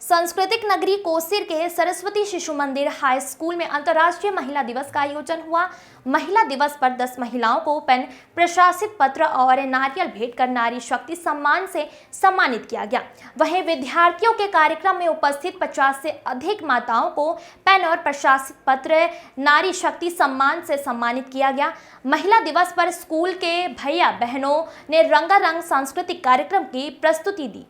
सांस्कृतिक नगरी कोसीर के सरस्वती शिशु मंदिर हाई स्कूल में अंतर्राष्ट्रीय महिला दिवस का आयोजन हुआ। महिला दिवस पर 10 महिलाओं को पेन, प्रशासित पत्र और नारियल भेंट कर नारी शक्ति सम्मान से सम्मानित किया गया। वहीं विद्यार्थियों के कार्यक्रम में उपस्थित 50 से अधिक माताओं को पेन और प्रशासित पत्र नारी शक्ति सम्मान से सम्मानित किया गया। महिला दिवस पर स्कूल के भैया बहनों ने रंगारंग सांस्कृतिक कार्यक्रम की प्रस्तुति दी।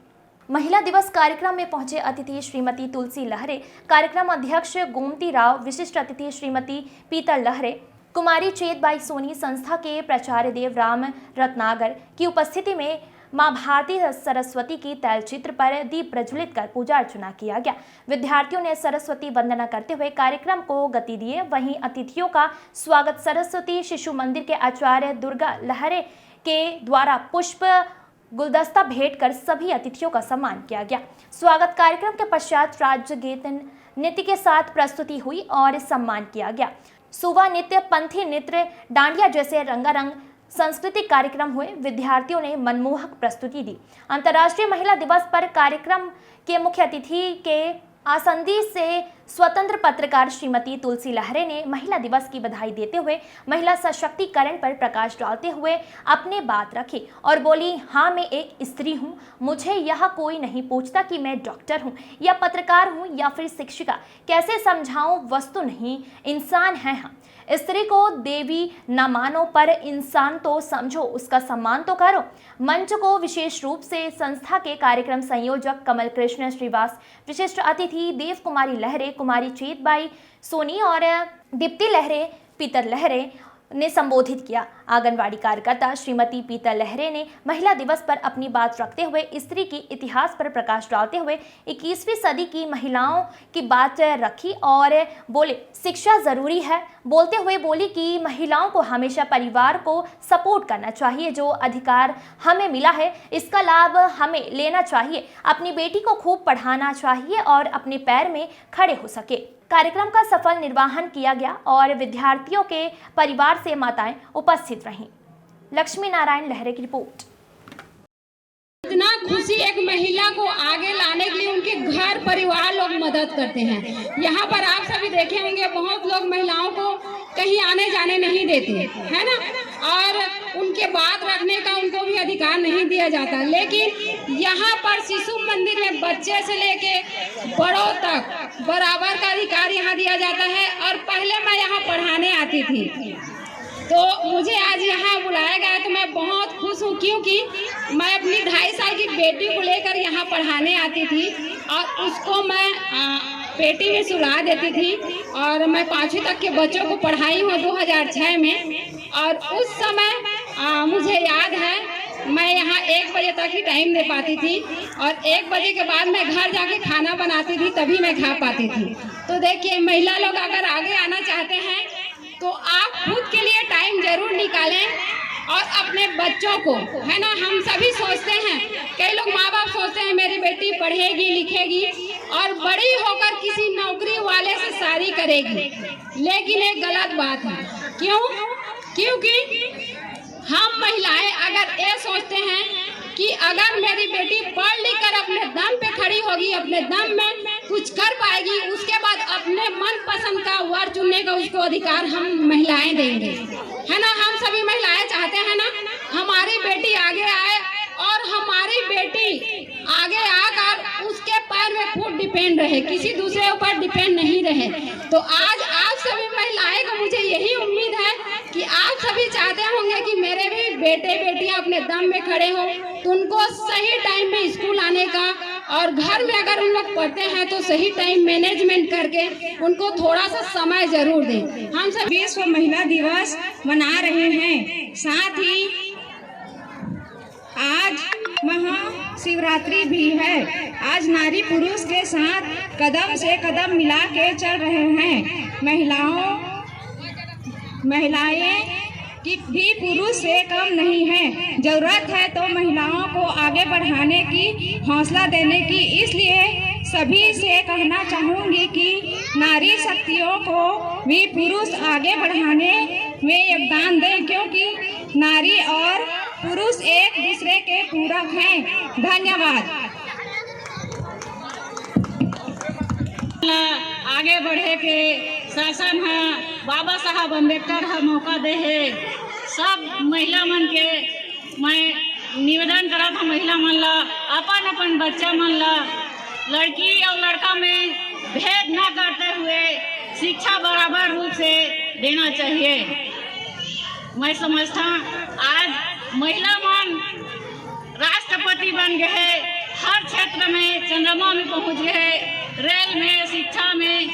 महिला दिवस कार्यक्रम में पहुंचे अतिथि श्रीमती तुलसी लहरे, कार्यक्रम अध्यक्ष गोमती राव, विशिष्ट अतिथि श्रीमती पीतल लहरे, कुमारी चेतबाई सोनी, संस्था के प्राचार्य देवराम रत्नागर की उपस्थिति में मां भारती सरस्वती की तैलचित्र पर दीप प्रज्वलित कर पूजा अर्चना किया गया। विद्यार्थियों ने सरस्वती वंदना करते हुए कार्यक्रम को गति दिए। वहीं अतिथियों का स्वागत सरस्वती शिशु मंदिर के आचार्य दुर्गा लहरे के द्वारा पुष्प गुलदस्ता भेंट कर सभी अतिथियों का सम्मान किया गया। स्वागत कार्यक्रम के पश्चात राज्य गीत नृत्य के साथ प्रस्तुति हुई और सम्मान किया गया। सुवा नृत्य, पंथी नृत्य, डांडिया जैसे रंगारंग सांस्कृतिक कार्यक्रम हुए। विद्यार्थियों ने मनमोहक प्रस्तुति दी। अंतर्राष्ट्रीय महिला दिवस पर कार्यक्रम के मुख्य अतिथि के आसंदी से स्वतंत्र पत्रकार श्रीमती तुलसी लहरे ने महिला दिवस की बधाई देते हुए महिला सशक्तिकरण पर प्रकाश डालते हुए अपने बात रखी और बोली, हाँ मैं एक स्त्री हूँ, मुझे यह कोई नहीं पूछता कि मैं डॉक्टर हूँ या पत्रकार हूँ या फिर शिक्षिका, कैसे समझाऊँ, वस्तु नहीं इंसान है हम। स्त्री को देवी न मानो पर इंसान तो समझो, उसका सम्मान तो करो। मंच को विशेष रूप से संस्था के कार्यक्रम संयोजक कमल कृष्ण श्रीवास, विशिष्ट अतिथि देव कुमारी लहरे, कुमारी चेतबाई सोनी और दीप्ति लहरे, पीतल लहरे ने संबोधित किया। आंगनवाड़ी कार्यकर्ता श्रीमती पीतल लहरे ने महिला दिवस पर अपनी बात रखते हुए स्त्री की इतिहास पर प्रकाश डालते हुए 21वीं सदी की महिलाओं की बात रखी और बोले, शिक्षा जरूरी है। बोलते हुए बोली कि महिलाओं को हमेशा परिवार को सपोर्ट करना चाहिए। जो अधिकार हमें मिला है इसका लाभ हमें लेना चाहिए। अपनी बेटी को खूब पढ़ाना चाहिए और अपने पैर में खड़े हो सके। कार्यक्रम का सफल निर्वहन किया गया और विद्यार्थियों के परिवार से माताएं उपस्थित रहीं। लक्ष्मी नारायण लहरे की रिपोर्ट। इतना खुशी एक महिला को आगे लाने के लिए उनके घर परिवार लोग मदद करते हैं। यहाँ पर आप सभी देखे होंगे बहुत लोग महिलाओं को कहीं आने जाने नहीं देते है ना, और उनके बात रखने का उनको भी अधिकार नहीं दिया जाता। लेकिन यहाँ पर शिशु मंदिर में बच्चे से लेके बड़ों तक बराबर का अधिकार यहाँ दिया जाता है। और पहले मैं यहाँ पढ़ाने आती थी तो मुझे आज यहाँ बुलाया गया तो मैं बहुत खुश हूँ, क्योंकि मैं अपनी 2.5 साल की बेटी को लेकर यहाँ पढ़ाने आती थी और उसको मैं पेटी में सुला देती थी और मैं 5वीं तक के बच्चों को पढ़ाई हूँ 2006 में। और उस समय मुझे याद है मैं यहाँ 1 बजे तक ही टाइम दे पाती थी और 1 बजे के बाद मैं घर जाके खाना बनाती थी, तभी मैं खा पाती थी। तो देखिए, महिला लोग अगर आगे आना चाहते हैं तो आप खुद के लिए टाइम जरूर निकालें और अपने बच्चों को, है ना, हम सभी सोचते हैं, कई लोग माँ बाप सोचते हैं मेरी बेटी पढ़ेगी लिखेगी और बड़ी होकर किसी नौकरी वाले से शादी करेगी, लेकिन एक गलत बात है। क्यों? क्योंकि हम महिलाएं अगर ये सोचते हैं कि अगर मेरी बेटी पढ़ लिख कर अपने दम पे खड़ी होगी, अपने दम में कुछ कर पाएगी, उसके बाद अपने मन पसंद का वर चुनने का उसको अधिकार हम महिलाएं देंगे, है ना। हम सभी महिलाएं चाहते हैं ना हमारी बेटी आगे आए और हमारी बेटी आगे आकर उसके पैर में खुद डिपेंड रहे, किसी दूसरे ऊपर डिपेंड नहीं रहे। तो आज आप सभी महिलाएं को मुझे यही उम्मीद है कि आप सभी चाहते होंगे कि मेरे भी बेटे बेटियां अपने दम में खड़े हो, तो उनको सही टाइम में स्कूल आने का और घर में अगर उन लोग पढ़ते हैं तो सही टाइम मैनेजमेंट करके उनको थोड़ा सा समय जरूर दें। हम सब विश्व महिला दिवस मना रहे हैं, साथ ही आज महाशिवरात्रि भी है। आज नारी पुरुष के साथ कदम से कदम मिला के चल रहे हैं। महिलाएं कि भी पुरुष से कम नहीं है। जरूरत है तो महिलाओं को आगे बढ़ाने की, हौसला देने की। इसलिए सभी से कहना चाहूँगी कि नारी शक्तियों को भी पुरुष आगे बढ़ाने में योगदान दें, क्योंकि नारी और पुरुष एक दूसरे के पूरक हैं। धन्यवाद। आगे बढ़े के शासन है, बाबा साहब अम्बेडकर है मौका दे है। सब महिला मन के मैं निवेदन करा था, महिला मन ला अपन अपन बच्चा मन ला लड़की और लड़का में भेद न करते हुए शिक्षा बराबर रूप से देना चाहिए। मैं समझता आज महिला मन राष्ट्रपति बन गए, हर क्षेत्र में चंद्रमा में पहुंच गए, रेल में, शिक्षा में,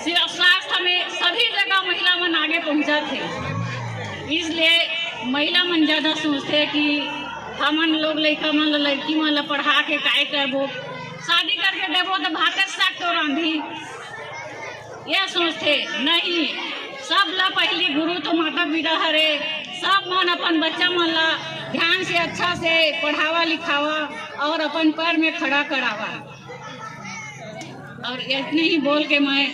स्वास्थ्य में, सभी जगह महिला मन आगे पहुंचा थे। इसलिए महिला मन ज़्यादा सोचते कि हमन लोग लड़का मन लड़की मन ला पढ़ा के काय करबो, शादी करके देबो तो भाते साग तो रांधी, यह सोचते नहीं। सब ला पहली गुरु तो माता पिता हरे, सब मन अपन बच्चा मन ला ध्यान से अच्छा से पढ़ावा लिखावा और अपन पैर में खड़ा करावा। और इतने ही बोल के मैं